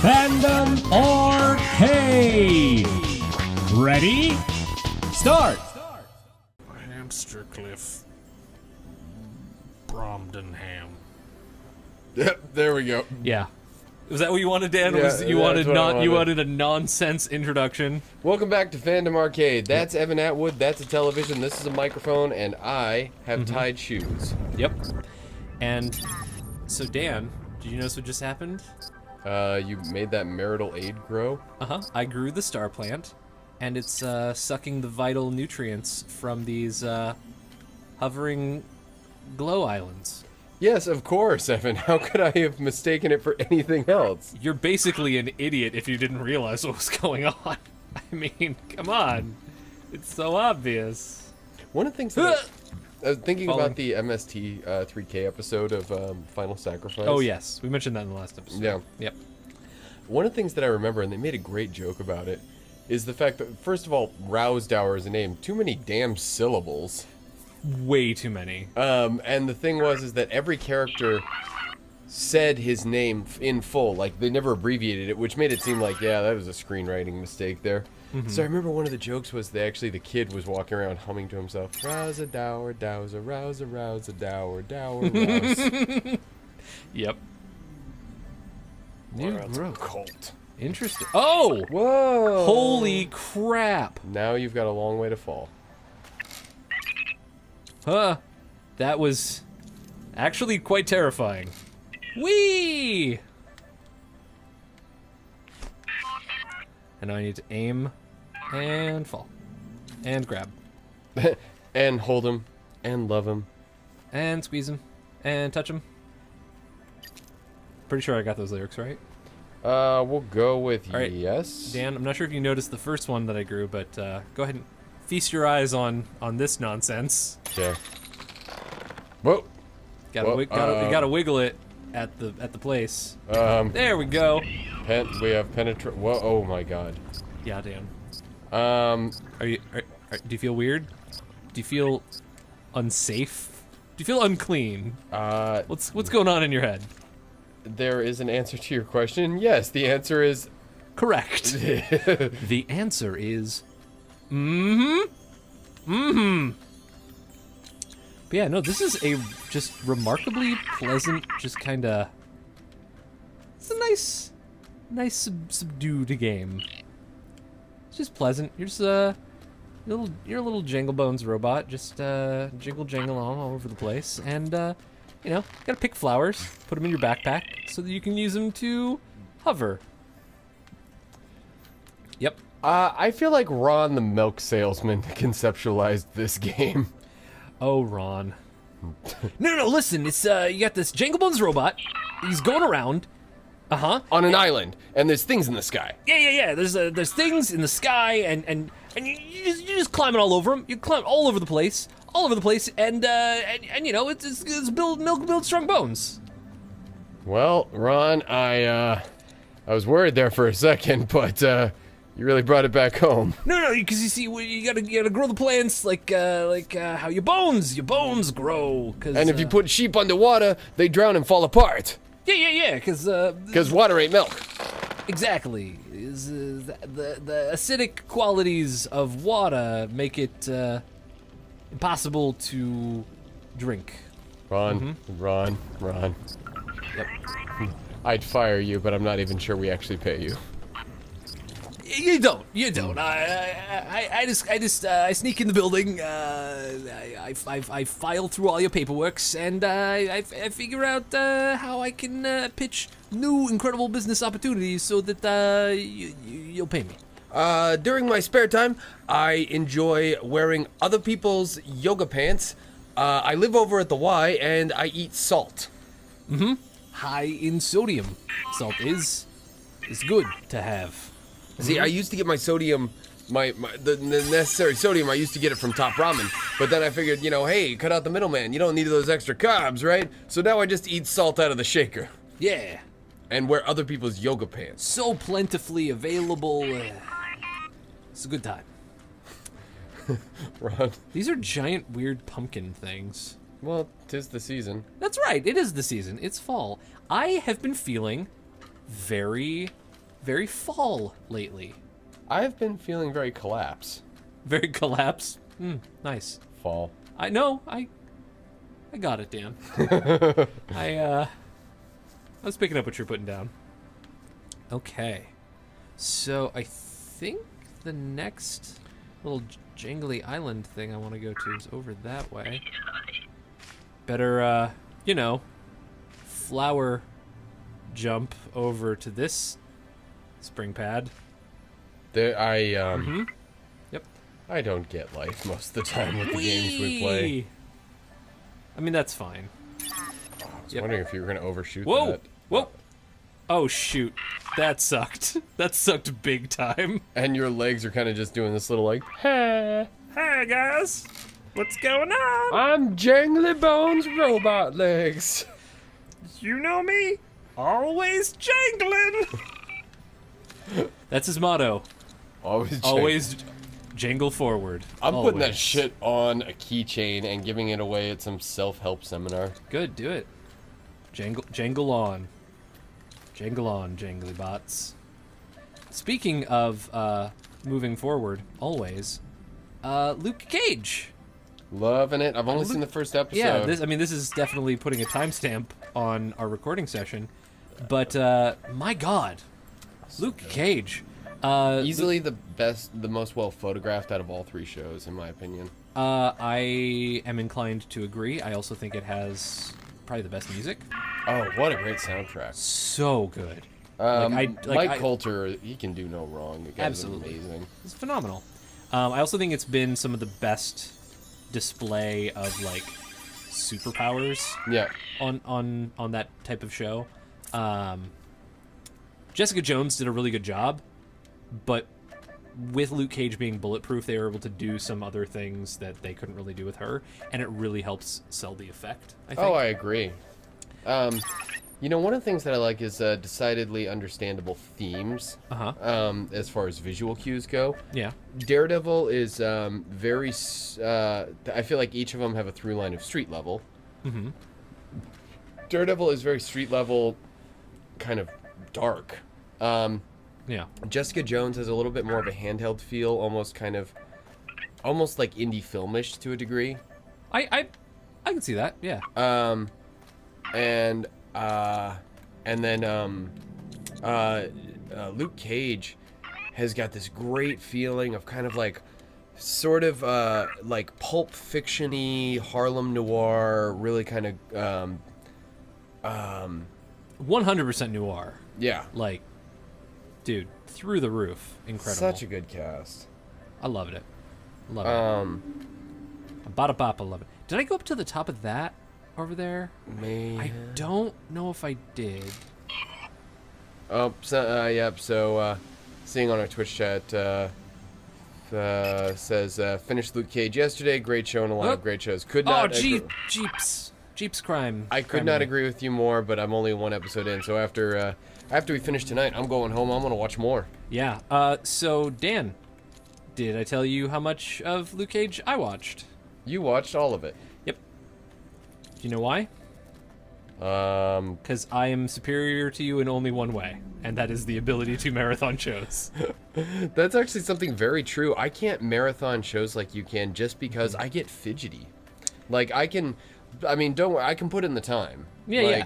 Fandom Arcade. Ready? Start. Hamstercliff. Bromdenham. Yep, there we go. Yeah. Was that what you wanted, Dan? Yeah, Was you that's wanted what I not you wanted. wanted a nonsense introduction? Welcome back to Fandom Arcade. That's Evan Atwood, that's a television, this is a microphone, and I have tied shoes. Yep. And so Dan, did you notice what just happened? You made that marital aid grow? Uh-huh. I grew the star plant, and it's sucking the vital nutrients from these hovering glow islands. Yes, of course, Evan. How could I have mistaken it for anything else? You're basically an idiot if you didn't realize what was going on. I mean, come on. It's so obvious. One of the things that I was thinking Falling. about the MST 3K episode of Final Sacrifice. Oh, yes. We mentioned that in the last episode. Yeah. Yep. One of the things that I remember, and they made a great joke about it, is the fact that, first of all, Rousdower is a name. Too many damn syllables. Way too many. And the thing is that every character said his name in full. Like, they never abbreviated it, which made it seem like, yeah, that was a screenwriting mistake there. So I remember one of the jokes was the kid was walking around humming to himself, Rouse-a-dower, dowser, rouse-a-dower, dower, rouse. Yep. New That's a growth. cult. Interesting. Oh! Whoa! Holy crap! Now you've got a long way to fall. Huh. That was actually quite terrifying. Whee! And now I need to aim and fall. And grab. And hold him, and love him. And squeeze him. And touch him. Pretty sure I got those lyrics right. We'll go with All right. yes. Dan, I'm not sure if you noticed the first one that I grew, but go ahead and feast your eyes on this nonsense. Okay. Whoa. You gotta wiggle it at the place. There we go. We have penetrate. Whoa! Oh my God. Yeah, Dan. Um. Do you feel weird? Do you feel unsafe? Do you feel unclean? What's going on in your head? There is an answer to your question. Yes, the answer is Correct. The answer is But yeah, no, this is a just remarkably pleasant, just kind of. It's a nice subdued game. It's just pleasant. You're just you're a little Jangle Bones robot, just jingle all over the place, and you know, gotta pick flowers, put them in your backpack, so that you can use them to hover. Yep. I feel like Ron the milk salesman conceptualized this game. Oh, Ron. No, listen, it's, you got this Jangle Bones robot. He's going around. Uh-huh. On an island, and there's things in the sky. Yeah. There's things in the sky, and you're just climbing all over them. You climb all over the place, and you know, it's build strong bones. Well, Ron, I was worried there for a second, but you really brought it back home. No, because you see, you gotta grow the plants like how your bones grow. And if you put sheep underwater, they drown and fall apart. Yeah, because water ain't milk. exactly, the acidic qualities of water make it impossible to drink. Ron. Yep. I'd fire you, but I'm not even sure we actually pay you. You don't. I sneak in the building. I file through all your paperworks, and I figure out how I can pitch new incredible business opportunities so that you'll pay me. During my spare time, I enjoy wearing other people's yoga pants. I live over at the Y, and I eat salt. High in sodium. Salt is good to have. See, I used to get my sodium, the necessary sodium, I used to get it from Top Ramen. But then I figured, you know, hey, cut out the middleman. You don't need those extra carbs, right? So now I just eat salt out of the shaker. Yeah. And wear other people's yoga pants. So plentifully available. It's a good time. Ron. These are giant, weird pumpkin things. Well, 'tis the season. That's right. It is the season. It's fall. I have been feeling very very fall lately. I've been feeling very collapse. Very collapse. Nice. Fall. I know. I got it, Dan. I was picking up what you're putting down. Okay. So I think the next little jangly island thing I want to go to is over that way. Better, flower jump over to this spring pad. Yep. I don't get life most of the time with the games we play. I mean, that's fine. I was wondering if you were going to overshoot Whoa! that. Whoa! Oh, shoot. That sucked. That sucked big time. And your legs are kind of just doing this little like, hey. Hey, guys. What's going on? I'm Jangly Bones Robot Legs. You know me. Always jangling. That's his motto. Always jangle forward. I'm Always. putting that shit on a keychain and giving it away at some self-help seminar. Good, do it. Jangle on. Jangle on, jangly bots. Speaking of moving forward, always, Luke Cage. Loving it. I've only seen the first episode. Yeah, this is definitely putting a timestamp on our recording session. But, my God. Luke Cage. Easily the most well photographed out of all three shows, in my opinion. I am inclined to agree. I also think it has probably the best music. Oh, what a great soundtrack. So good. Mike Coulter, he can do no wrong. The guy's Absolutely. amazing. It's phenomenal. I also think it's been some of the best display of, like, superpowers Yeah. on that type of show. Jessica Jones did a really good job, but with Luke Cage being bulletproof, they were able to do some other things that they couldn't really do with her, and it really helps sell the effect, I think. Oh, I agree. One of the things that I like is decidedly understandable themes. As far as visual cues go. Yeah. Daredevil is very. I feel like each of them have a through line of street level. Mm-hmm. Daredevil is very street level, kind of dark. Yeah. Jessica Jones has a little bit more of a handheld feel, almost like indie filmish to a degree. I can see that. Yeah. And then Luke Cage has got this great feeling of kind of like sort of like Pulp Fiction-y Harlem Noir, really kind of 100% noir. yeah. Like, dude, through the roof. Incredible. Such a good cast. I loved it. Love it. Bada-bop, I love it. Did I go up to the top of that over there? Man. I don't know if I did. Oh, so seeing on our Twitch chat says finished Luke Cage yesterday. Great show and a lot of great shows. Could not. Jeep's crime. I could not agree with you more, but I'm only one episode in. So after we finish tonight, I'm going home. I'm gonna watch more. Yeah. So Dan, did I tell you how much of Luke Cage I watched? You watched all of it. Yep. Do you know why? Because I am superior to you in only one way, and that is the ability to marathon shows. That's actually something very true. I can't marathon shows like you can just because I get fidgety. Like I can put in the time. Yeah.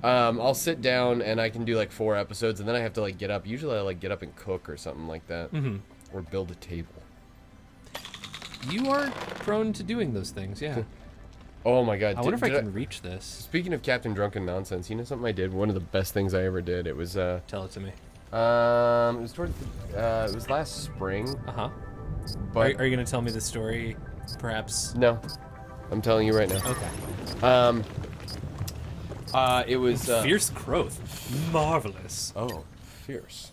I'll sit down and I can do like 4 episodes, and then I have to like get up. Usually I like get up and cook or something like that, or build a table. You are prone to doing those things, yeah. Oh my god! I wonder if I can reach this. Speaking of Captain Drunken Nonsense, you know something I did? One of the best things I ever did. It was Tell it to me. it was towards it was last spring. But Are you gonna tell me the story, perhaps? No, I'm telling you right now. Okay. It was Fierce growth. Marvelous. Oh, fierce.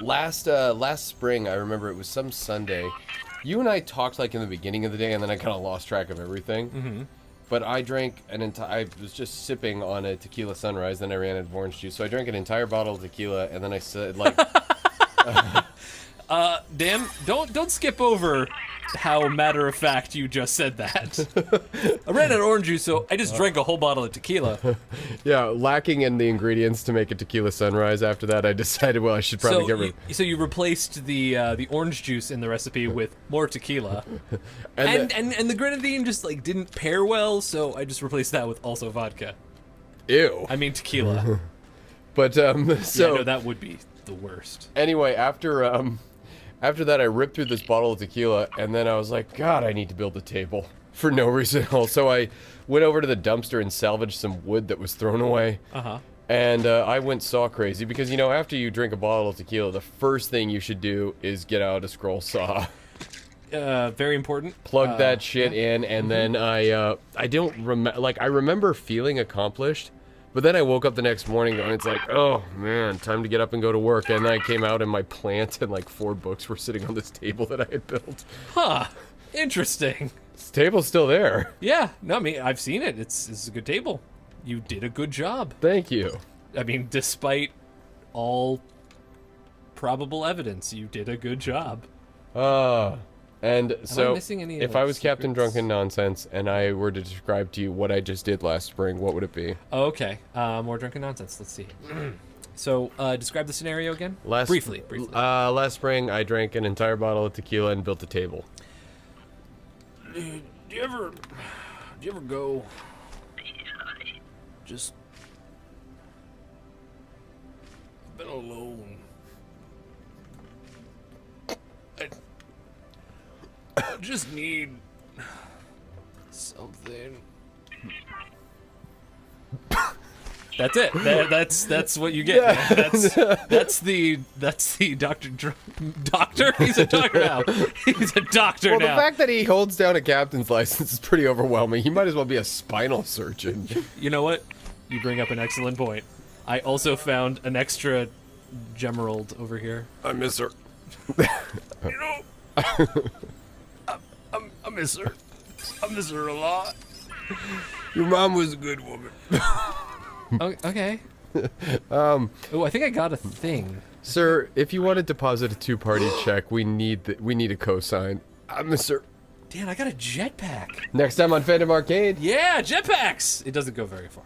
Last spring, I remember it was some Sunday. You and I talked like in the beginning of the day, and then I kind of lost track of everything. But I drank I was just sipping on a tequila sunrise, then I ran out of orange juice. So I drank an entire bottle of tequila, and then I said like, Dan, don't skip over how matter of fact you just said that. I ran out of orange juice, so I just drank a whole bottle of tequila. Yeah, lacking in the ingredients to make a tequila sunrise. After that, I decided, well, I should probably get rid. So you replaced the orange juice in the recipe with more tequila, and the grenadine just like didn't pair well, so I just replaced that with also vodka. Ew. I mean tequila. But so yeah, no, that would be the worst. Anyway, after that, I ripped through this bottle of tequila, and then I was like, God, I need to build a table for no reason at all. So I went over to the dumpster and salvaged some wood that was thrown away. And I went saw crazy because, you know, after you drink a bottle of tequila, the first thing you should do is get out a scroll saw. Very important. Plug that shit in, and then I don't remember, like, I remember feeling accomplished, but then I woke up the next morning and it's like, oh man, time to get up and go to work. And then I came out and my plant and like 4 books were sitting on this table that I had built. Huh. Interesting. This table's still there. Yeah. No, I mean, I've seen it. It's a good table. You did a good job. Thank you. I mean, despite all probable evidence, you did a good job. And so, missing any, if like, I was Captain secrets? Drunken Nonsense and I were to describe to you what I just did last spring, what would it be? Oh, okay. More drunken nonsense. Let's see. So, describe the scenario again. Briefly. Last spring, I drank an entire bottle of tequila and built a table. Do you ever go just been alone? I just need something. That's it. That's what you get. Man. That's the doctor. He's a doctor now. He's a doctor Well, now. the fact that he holds down a captain's license is pretty overwhelming. He might as well be a spinal surgeon. You know what? You bring up an excellent point. I also found an extra gemerald over here. I miss her. You know, I miss her. I miss her a lot. Your mom was a good woman. Okay. Oh, I think I got a thing. Sir, if you want to deposit a 2-party check, we need a cosign. I miss her. Dan, I got a jetpack. Next time on Fandom Arcade. Yeah, jetpacks. It doesn't go very far.